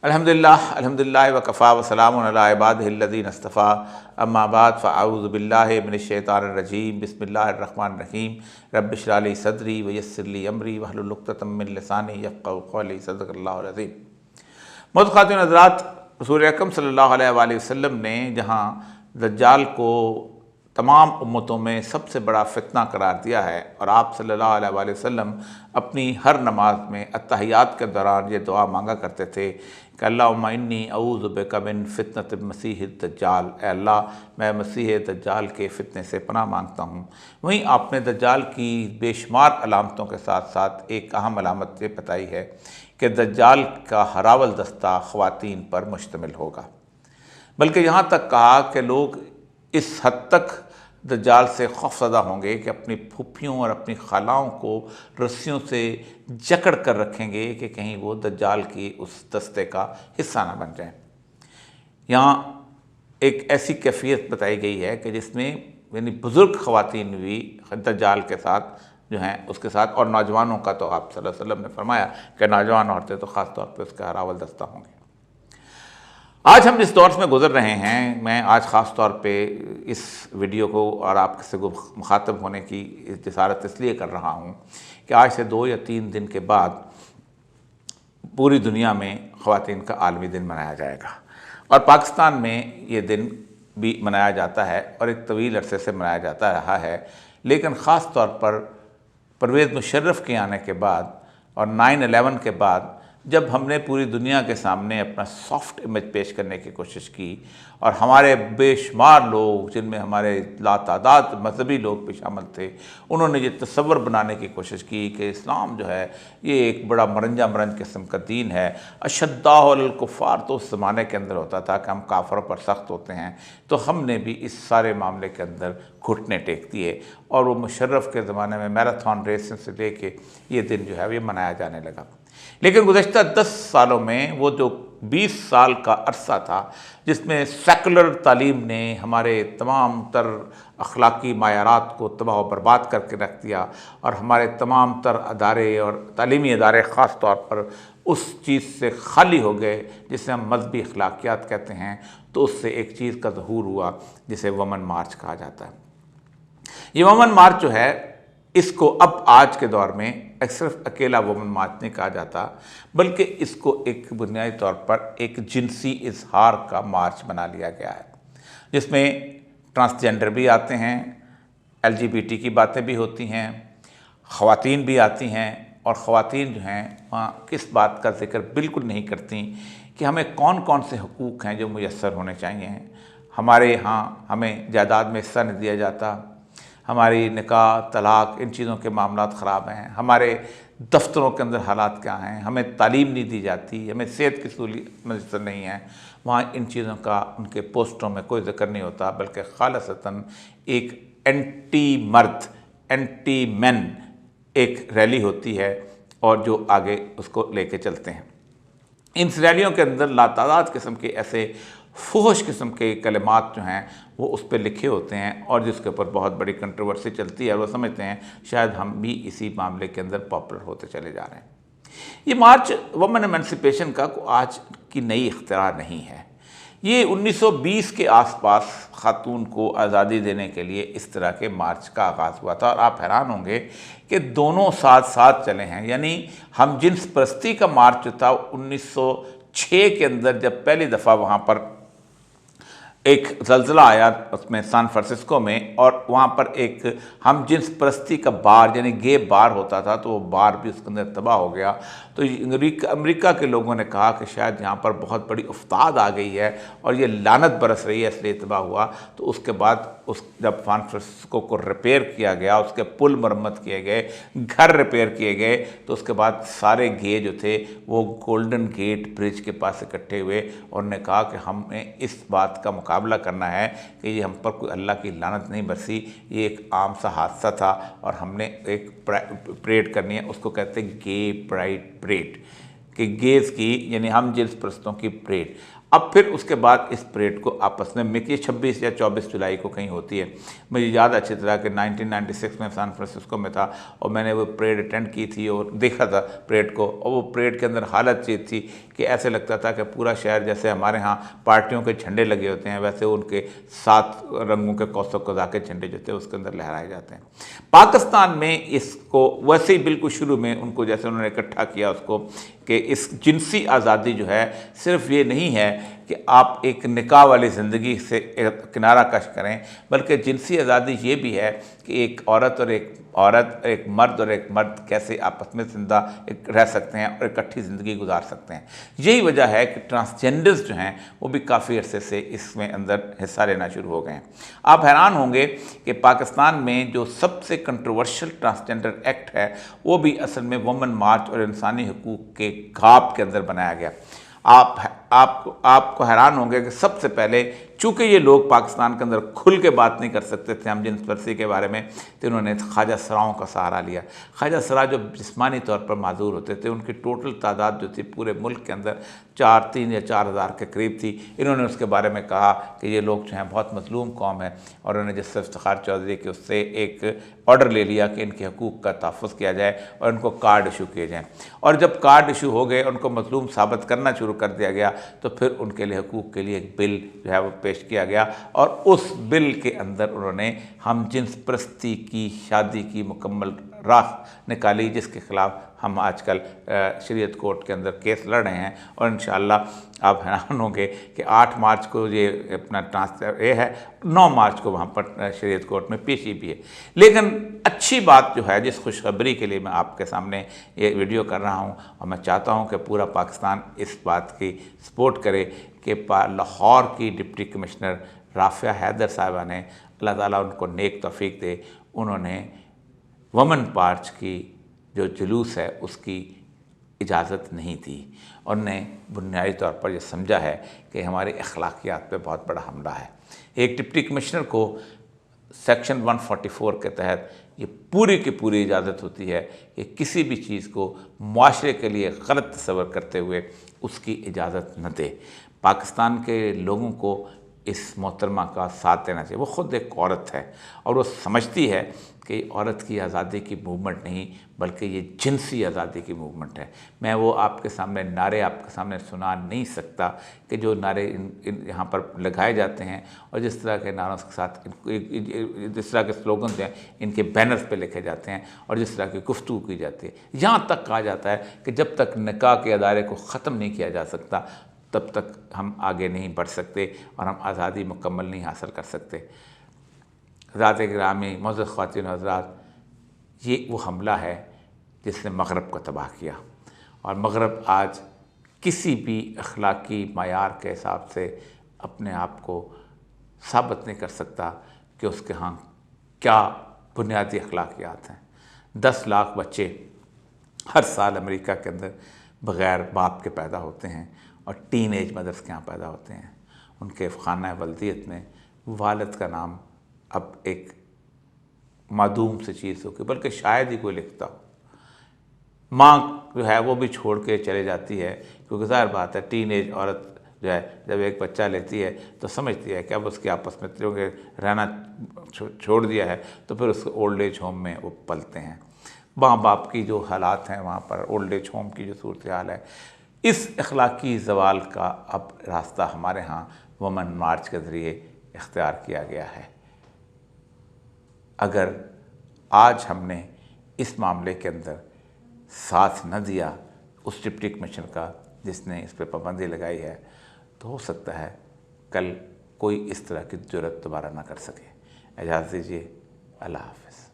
अल्हम्दुलिल्लाह वकफ़ा वसलामुन अला इबादिहिल्लज़ीना इस्तफ़ा अम्मा बाद फ़अऊज़ु बिल्लाहि मिनश्शैतानिर्रजीम बिस्मिल्लाहिर्रहमानिर्रहीम रब्बिश्रह ली सदरी वयस्सिर ली अमरी वहलुल उक़दतम मिन लिसानी यफ़क़हू क़ौली सदक़ल्लाहुल अज़ीम। मोअज़्ज़िज़ ख़वातीन व हज़रात, रसूल अकरम सल्लल्लाहु अलैहि वसल्लम ने जहाँ दज्जाल को तमाम उम्मतों में सबसे बड़ा फितना करार दिया है और आप सल्लल्लाहु अलैहि वसल्लम अपनी हर नमाज में अत्तहियात के दौरान ये दुआ मांगा करते थे कि अल्लाहुम्मा इन्नी अऊज़ु बिका मिन फितनतिल मसीह दज्जाल, ए अल्लाह मैं मसीह दज्जाल के फितने से पनाह मांगता हूँ। वहीं आपने दज्जाल की बेशुमार अलामतों के साथ साथ एक अहम अलामत ये बताई है कि दज्जाल का हरावल दस्ता ख़वातीन पर मुश्तमिल होगा, बल्कि यहाँ तक कहा कि लोग इस हद तक दज्जाल से खौफज़दा होंगे कि अपनी फूफियों और अपनी खालाओं को रस्सियों से जकड़ कर रखेंगे कि कहीं वो दज्जाल की उस दस्ते का हिस्सा ना बन जाए। यहाँ एक ऐसी कैफियत बताई गई है कि जिसमें यानी बुज़ुर्ग ख़वातीन भी दज्जाल के साथ जो हैं उसके साथ, और नौजवानों का तो आप सल्लल्लाहु अलैहि वसल्लम ने फरमाया कि नौजवान औरतें तो ख़ास तौर पर उसका हरावल दस्ता होंगे। आज हम जिस दौर में गुज़र रहे हैं, मैं आज ख़ास तौर पे इस वीडियो को और आपसे मुखातब होने की जसारत इसलिए कर रहा हूँ कि आज से 2 या 3 दिन के बाद पूरी दुनिया में ख़वातीन का आलमी दिन मनाया जाएगा और पाकिस्तान में ये दिन भी मनाया जाता है और एक तवील अरसे से मनाया जाता रहा है। लेकिन ख़ास तौर पर परवेज़ मुशर्रफ के आने के बाद और 9/11 के बाद जब हमने पूरी दुनिया के सामने अपना सॉफ्ट इमेज पेश करने की कोशिश की और हमारे बेशुमार लोग, जिनमें हमारे लातादाद मजहबी लोग भी शामिल थे, उन्होंने ये तसव्वुर बनाने की कोशिश की कि इस्लाम जो है ये एक बड़ा मरंजा मरंज किस्म का दीन है। अशद्दाहुल कुफ़ार तो उस ज़माने के अंदर होता था कि हम काफ़रों पर सख्त होते हैं, तो हमने भी इस सारे मामले के अंदर घुटने टेक दिए और वो मुशर्रफ के ज़माने में मैराथन रेस से लेके ये दिन जो है ये मनाया जाने लगा। लेकिन गुज़श्ता 10 सालों में वो जो 20 साल का अरसा था जिसमें सेकुलर तालीम ने हमारे तमाम तर अखलाकी मायारात को तबाह व बर्बाद करके रख दिया और हमारे तमाम तर अदारे और तालीमी अदारे ख़ास तौर पर उस चीज़ से खाली हो गए जिसे हम मजहबी अखलाकियात कहते हैं, तो उससे एक चीज़ का ज़हूर हुआ जिसे वुमेन मार्च कहा जाता है। ये वुमेन मार्च जो है इसको अब आज के दौर में सिर्फ अकेला वुमेन मार्च नहीं कहा जाता, बल्कि इसको एक बुनियादी तौर पर एक जिनसी इजहार का मार्च बना लिया गया है, जिसमें ट्रांसजेंडर भी आते हैं, LGBT की बातें भी होती हैं, ख़वातीन भी आती हैं और ख़वातीन जो हैं वहाँ किस बात का जिक्र बिल्कुल नहीं करती कि हमें कौन कौन से हुकूक़ हैं जो मुयस्सर होने चाहिए। हमारे यहाँ हमें जायदाद में हिस्सा नहीं दिया जाता, हमारी निकाह तलाक इन चीज़ों के मामलात ख़राब हैं, हमारे दफ्तरों के अंदर हालात क्या हैं, हमें तालीम नहीं दी जाती, हमें सेहत की सहूलियत मैसर नहीं है। वहाँ इन चीज़ों का उनके पोस्टरों में कोई ज़िक्र नहीं होता, बल्कि खालिसतन एक एंटी मर्द एंटी मैन एक रैली होती है और जो आगे उसको लेके चलते हैं। इन रैलियों के अंदर लातादाद किस्म के ऐसे फुहश किस्म के कलिमात जो हैं वो उस पर लिखे होते हैं और जिसके ऊपर बहुत बड़ी कंट्रोवर्सी चलती है और वो समझते हैं शायद हम भी इसी मामले के अंदर पॉपुलर होते चले जा रहे हैं। ये मार्च वुमेन एमेंसिपेशन का आज की नई इख्तिरा नहीं है। ये 1920 के आसपास खातून को आज़ादी देने के लिए इस तरह के मार्च का आगाज़ हुआ था और आप हैरान होंगे कि दोनों साथ साथ चले हैं। यानी हम जिन्स परस्ती का मार्च था 1906 के अंदर जब पहली दफ़ा वहाँ पर एक ज़लज़ला आया उसमें सैन फ्रांसिस्को में, और वहाँ पर एक हम जिन्स परस्ती का बार यानी गे बार होता था, तो वो बार भी उसके अंदर तबाह हो गया। तो अमेरिका के लोगों ने कहा कि शायद यहाँ पर बहुत बड़ी उफ्ताद आ गई है और ये लानत बरस रही है, इसलिए तबाह हुआ। तो उसके बाद जब सैन फ्रांसिस्को को रिपेयर किया गया, उसके पुल मरम्मत किए गए, घर रिपेयर किए गए, तो उसके बाद सारे गे जो थे वो गोल्डन गेट ब्रिज के पास इकट्ठे हुए और ने कहा कि हमें इस बात का मुकाबला करना है कि ये हम पर कोई अल्लाह की लानत नहीं बरसी, ये एक आम सा हादसा था और हमने एक परेड करनी है। उसको कहते हैं गे प्राइड परेड, कि गेज़ की यानी हम जिन्स परस्तों की परेड। अब फिर उसके बाद इस परेड को आपस में ये 26 या 24 जुलाई को कहीं होती है। मुझे याद अच्छी तरह कि 1996 में सैन फ्रांसिस्को में था और मैंने वो परेड अटेंड की थी और देखा था परेड को। और वो परेड के अंदर हालत ये थी कि ऐसे लगता था कि पूरा शहर, जैसे हमारे यहाँ पार्टियों के झंडे लगे होते हैं, वैसे उनके 7 रंगों के कौसों कज़ा के झंडे जो थे उसके अंदर लहराए जाते हैं। पाकिस्तान में इसको वैसे ही बिल्कुल शुरू में उनको जैसे उन्होंने इकट्ठा किया उसको कि इस जिनसी आज़ादी जो है सिर्फ ये नहीं है कि आप एक निकाह वाली ज़िंदगी से किनारा कश करें, बल्कि जिनसी आज़ादी ये भी है कि एक औरत और एक मर्द कैसे आपस में जिंदा रह सकते हैं और इकट्ठी ज़िंदगी गुजार सकते हैं। यही वजह है कि ट्रांसजेंडर्स जो हैं वो भी काफ़ी अरसे से इसमें अंदर हिस्सा लेना शुरू हो गए हैं। आप हैरान होंगे कि पाकिस्तान में जो सबसे कंट्रोवर्शियल ट्रांसजेंडर एक्ट है वो भी असल में वुमेन मार्च और इंसानी हकूक़ के घाव के अंदर बनाया गया। आपको हैरान होंगे कि सबसे पहले, चूँकि ये लोग पाकिस्तान के अंदर खुल के बात नहीं कर सकते थे हम जिन्स परस्ती के बारे में, तो इन्होंने ख्वाजा सराओं का सहारा लिया। ख्वाजा सरा जो जिस्मानी तौर पर माजूर होते थे, उनकी टोटल तादाद जो थी पूरे मुल्क के अंदर 3 या 4 हज़ार के करीब थी। इन्होंने उसके बारे में कहा कि ये लोग जो हैं बहुत मजलूम कौम है, और उन्होंने जस्टिस इफ्तिखार चौधरी के उससे एक ऑर्डर ले लिया कि इनके हकूक़ का तहफ़्फ़ुज़ किया जाए और इनको कार्ड इशू किए जाएँ। और जब कार्ड इशू हो गए, उनको मजलूम साबित करना शुरू कर दिया गया, तो फिर उनके लिए हकूक़ के लिए एक बिल जो है वो पेश किया गया और उस बिल के अंदर उन्होंने हम जिन्स परस्ती की शादी की मुकम्मल राह निकाली, जिसके ख़िलाफ़ हम आजकल शरीयत कोर्ट के अंदर केस लड़ रहे हैं। और इंशाअल्लाह आप हैरान होंगे कि 8 मार्च को ये अपना ये है, 9 मार्च को वहाँ पर शरीयत कोर्ट में पेशी भी है। लेकिन अच्छी बात जो है, जिस खुशखबरी के लिए मैं आपके सामने ये वीडियो कर रहा हूँ, और मैं चाहता हूँ कि पूरा पाकिस्तान इस बात की सपोर्ट करे कि लाहौर की डिप्टी कमिश्नर राफ़िया हैदर साहिबा ने, अल्लाह ताला उनको नेक तौफीक दे, उन्होंने वुमेन मार्च की जो जुलूस है उसकी इजाज़त नहीं दी। उन्होंने बुनियादी तौर पर यह समझा है कि हमारी अखलाकियात पे बहुत बड़ा हमला है। एक डिप्टी कमिश्नर को सेक्शन 144 के तहत ये पूरी की पूरी इजाज़त होती है कि किसी भी चीज़ को मुआशरे के लिए गलत तस्वर करते हुए उसकी इजाज़त न दे। पाकिस्तान के लोगों को इस मोहतरमा का साथ देना चाहिए। वो ख़ुद एक औरत है और वो समझती है कि औरत की आज़ादी की मूवमेंट नहीं, बल्कि ये जिनसी आज़ादी की मूवमेंट है। मैं वो आपके सामने नारे आपके सामने सुना नहीं सकता कि जो नारे यहाँ पर लगाए जाते हैं और जिस तरह के नारों के साथ जिस तरह के स्लोगन्स हैं इनके बैनर्स पे लिखे जाते हैं और जिस तरह की गुफ्तगू की जाती है। यहाँ तक कहा जाता है कि जब तक निकाह के अदारे को ख़त्म नहीं किया जा सकता तब तक हम आगे नहीं बढ़ सकते और हम आज़ादी मुकम्मल नहीं हासिल कर सकते। हज़रात गिरामी, मोअज़्ज़ज़ ख़वातीन हज़रात, ये वो हमला है जिसने मग़रब को तबाह किया, और मग़रब आज किसी भी अखलाकी मायार के हिसाब से अपने आप को साबित नहीं कर सकता कि उसके यहाँ क्या बुनियादी अखलाकियात हैं। 10 लाख बच्चे हर साल अमेरिका के अंदर बग़ैर बाप के पैदा होते हैं और टीन एज मदर्स के यहाँ पैदा होते हैं। उनके ख़ाना वल्दियत में वालिद का नाम अब एक मादूम से चीज़ होगी, बल्कि शायद ही कोई लिखता हो। माँ जो है वो भी छोड़ के चले जाती है, क्योंकि ज़ाहिर बात है टीन एज औरत जो है जब एक बच्चा लेती है तो समझती है कि अब उसके आपस में क्योंकि रहना छोड़ दिया है तो फिर उसको ओल्ड एज होम में वो पलते हैं। माँ बाप की जो हालात हैं वहाँ पर, ओल्ड एज होम की जो सूरत हाल है, इस अखलाकी ज़वाल का अब रास्ता हमारे यहाँ वुमेन मार्च के ज़रिए इख्तियार किया गया है। अगर आज हमने इस मामले के अंदर साथ न दिया उस डिप्टी कमिश्नर का जिसने इस पर पाबंदी लगाई है, तो हो सकता है कल कोई इस तरह की ज़रूरत दोबारा ना कर सके। इजाज़त दीजिए। अल्लाह हाफ़िज़।